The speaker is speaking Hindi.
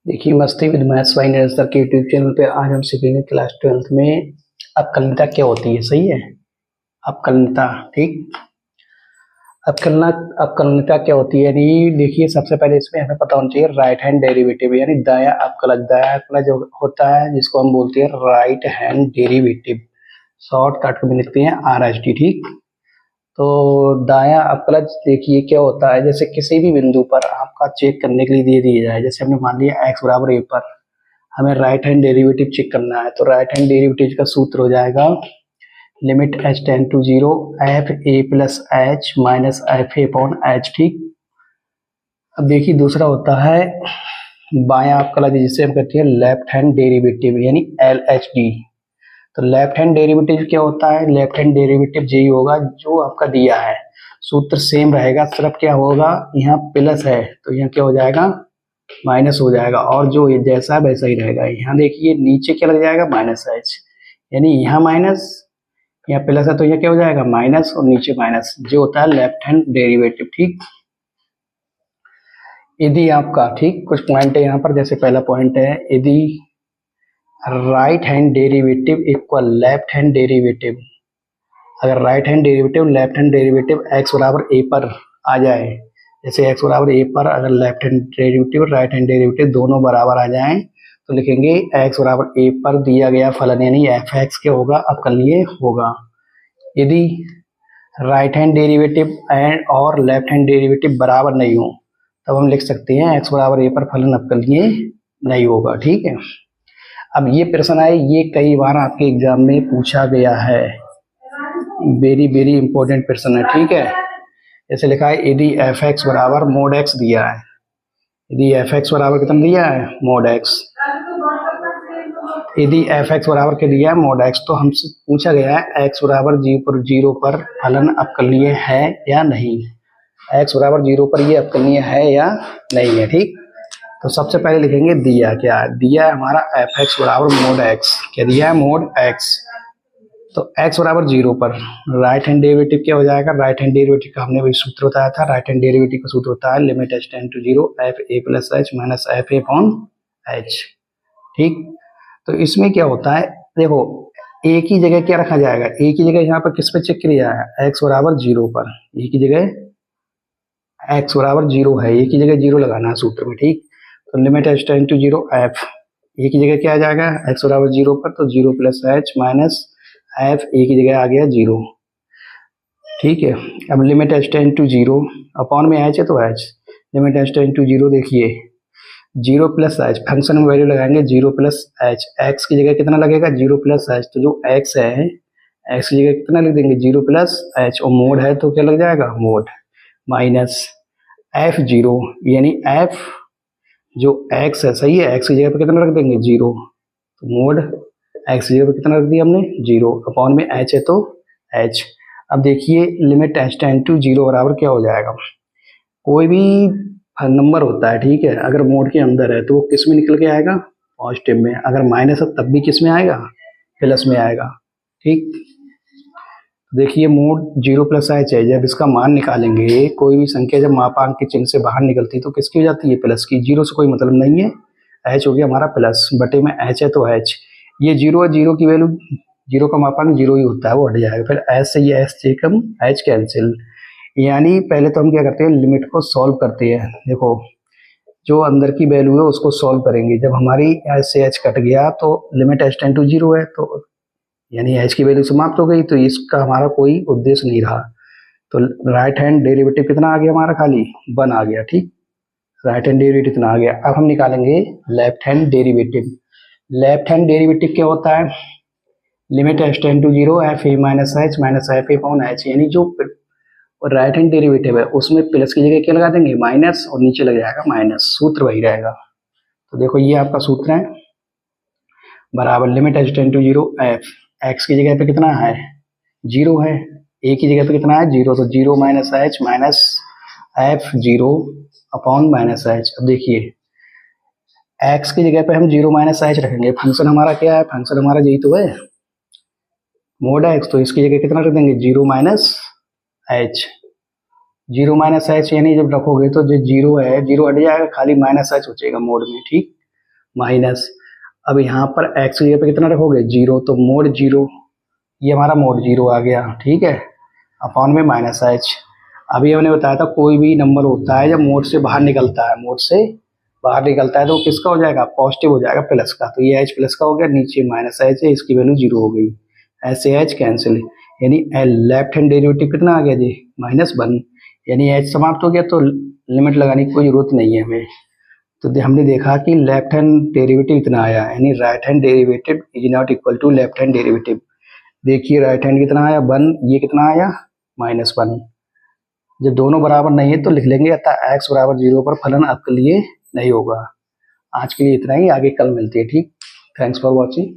देखिए मस्ती with maths by Neeraj sir के यूट्यूब चैनल पे आज हम सीखेंगे क्लास 12th में अवकलनीयता क्या होती है। सही है, अवकलनीयता। ठीक, अवकलना अवकलनीयता क्या होती है यानी देखिए सबसे पहले इसमें हमें पता होना चाहिए राइट हैंड डेरिवेटिव यानी दायां अवकलज। दायां अवकलज जो होता है जिसको हम बोलते हैं राइट हैंड डेरिवेटिव, शॉर्टकट में लिखते हैं RHD। ठीक, तो दायां अवकलज देखिए क्या होता है, जैसे किसी भी बिंदु पर आपका चेक करने के लिए दे दिया जाए, जैसे हमने मान लिया x बराबर a पर हमें राइट हैंड डेरिवेटिव चेक करना है, तो राइट हैंड डेरिवेटिव का सूत्र हो जाएगा limit h tend to 0 f a plus h minus f a upon h. ठीक, अब देखिए दूसरा होता है बायां अवकलज जिसे हम कहते हैं लेफ्ट हैंड डेरिवेटिव यानी LHD। तो लेफ्ट हैंड डेरिवेटिव क्या होता है, लेफ्ट हैंड डेरिवेटिव यही होगा जो आपका दिया है, सूत्र सेम रहेगा, सिर्फ क्या होगा यहाँ प्लस है तो यहाँ क्या हो जाएगा माइनस हो जाएगा, और जो ये जैसा वैसा ही रहेगा। यहाँ देखिए नीचे क्या लग जाएगा माइनस एच, यानी यहाँ माइनस यहाँ प्लस है तो यहाँ क्या हो जाएगा माइनस और नीचे माइनस, जो होता है लेफ्ट हैंड डेरिवेटिव। ठीक, यदि आपका ठीक कुछ पॉइंट है यहाँ पर, जैसे पहला पॉइंट है यदि right hand derivative equal left hand derivative, अगर right hand derivative left hand derivative x बराबर a पर आ जाए, जैसे x बराबर a पर अगर left hand derivative right hand derivative दोनों बराबर आ जाएं तो लिखेंगे x बराबर a पर दिया गया फलन यानी fx क्या होगा अवकलनीय होगा। यदि राइट हैंड डेरिवेटिव एंड और लेफ्ट हैंड डेरिवेटिव बराबर नहीं हो तब हम लिख सकते हैं x बराबर a पर फलन अवकलनीय नहीं होगा। ठीक है, अब ये प्रश्न है, ये कई बार आपके एग्जाम में पूछा गया है, वेरी वेरी इंपॉर्टेंट प्रश्न है। ठीक है, जैसे लिखा है यदि fx बराबर मोड x दिया है, यदि fx बराबर कितना दिया है मोड x, यदि fx बराबर क्या दिया है मोड x, तो हमसे पूछा गया है x बराबर 0 पर फलन अवकलनीय है या नहीं, x बराबर 0 पर ये अवकलनीय है या नहीं है। ठीक, तो सबसे पहले लिखेंगे दिया क्या है, दिया है हमारा fx बराबर मोड x, क्या दिया है मोड x, तो x बराबर 0 पर राइट हैंड डेरिवेटिव क्या हो जाएगा, राइट हैंड डेरिवेटिव का हमने वही सूत्र बताया था, राइट हैंड डेरिवेटिव का सूत्र होता है limit h tend to 0 f a plus h minus f a upon h. ठीक, तो इसमें क्या होता है देखो a की जगह क्या रखा जाएगा, a की जगह यहाँ पर किस पे चेक किया है x बराबर 0 पर, a की जगह x बराबर 0 है, a की जगह 0 लगाना है सूत्र में। ठीक, तो limit h tend to 0 f a की जगह क्या आ जाएगा x बराबर 0 पर, तो 0 plus h minus f a की जगह आ गया 0। ठीक है, अब limit h tend to 0 upon में h है तो h, limit h tend to 0 देखिए 0 प्लस एच, फंक्शन में वैल्यू लगाएंगे 0 प्लस एच, एक्स की जगह कितना लगेगा 0 प्लस एच, तो जो x है x की जगह कितना लिख देंगे 0 प्लस एच, और मोड है तो क्या लग जाएगा मोड माइनस f0 यानी f जो x है, सही है, x की जगह पे कितना रख देंगे 0, तो मोड x की जगह पे कितना रख दिया हमने 0, अपॉन में h है तो h। अब देखिए लिमिट h टेंड टू 0 बराबर क्या हो जाएगा, कोई भी नंबर होता है ठीक है, अगर मोड के अंदर है तो वो किस में निकल के आएगा पॉजिटिव में, अगर माइनस है तब भी किस में आएगा प्लस में आएगा। ठीक, देखिए मोड 0 प्लस एच है, जब इसका मान निकालेंगे कोई भी संख्या जब मापांक के चिन्ह से बाहर निकलती है तो किसकी हो जाती है प्लस की, 0 से कोई मतलब नहीं है, एच हो गया हमारा प्लस, बटे में एच है तो एच, ये 0 है, 0 की वैल्यू 0 का मापांक 0 ही होता है वो हट जाएगा, फिर एच से ये एच से कम एच कैंसिल, यानी पहले तो हम क्या करते हैं लिमिट को सॉल्व करते हैं, देखो जो अंदर की वैल्यू है उसको सॉल्व करेंगे, जब हमारी एच से एच कट गया तो लिमिट एच टेंड टू 0 है तो यानी एच की वैल्यू समाप्त हो गई, तो इसका हमारा कोई उद्देश्य नहीं रहा, तो राइट हैंड डेरिवेटिव कितना आ गया हमारा खाली 1 आ गया। ठीक, राइट हैंड डेरिवेटिव इतना आ गया। अब हम निकालेंगे left hand derivative, left hand derivative क्या होता है limit h tend to 0 f a minus f a upon h, यानी जो राइट हैंड डेरिवेटिव है उसमें प्लस की जगह क्या लगा देंगे माइनस और नीचे लग जाएगा माइनस, सूत्र वही रहेगा। तो देखो ये आपका सूत्र है बराबर limit h tend to 0 f, x की जगह पे कितना है 0 है, ए की जगह पे कितना है 0, तो 0 minus H minus F 0 upon minus H. अब देखिए एक्स की जगह पे हम 0 माइनस एच रखेंगे, फंक्शन हमारा क्या है, फंक्शन हमारा यही तो है मोड एक्स, तो इसकी जगह कितना रख देंगे 0 माइनस एच, 0 माइनस एच यानी जब रखोगे तो जो 0 है 0 हट जाएगा, खाली माइनस एच बचेगा मोड में। ठीक, माइनस, अब यहाँ पर एक्स की जगह पे कितना रखोगे 0, तो मोड 0, ये हमारा मोड 0 आ गया, ठीक है, अपॉन में माइनस एच। अभी हमने बताया था कोई भी नंबर होता है जब मोड से बाहर निकलता है, मोड से बाहर निकलता है तो किसका हो जाएगा, पॉजिटिव हो जाएगा, प्लस का, तो ये एच प्लस का हो गया, नीचे माइनस एच है, इसकी वैल्यू 0 हो गई, ऐसे एच कैंसिल, यानी लेफ्ट हैंड डेरिवेटिव कितना आ गया जी -1, यानी एच समाप्त हो गया, तो लिमिट लगाने की कोई जरूरत नहीं है हमें। तो हमने देखा कि लेफ्ट हैंड डेरिवेटिव इतना आया, यानी right hand derivative is not equal to left hand derivative. देखिए राइट हैंड कितना आया 1, ये कितना आया -1। जब दोनों बराबर नहीं है तो लिख लेंगे अतः एक्स बराबर 0 पर फलन आपके लिए नहीं होगा। आज के लिए इतना ही, आगे कल मिलते हैं, ठीक। Thanks for watching.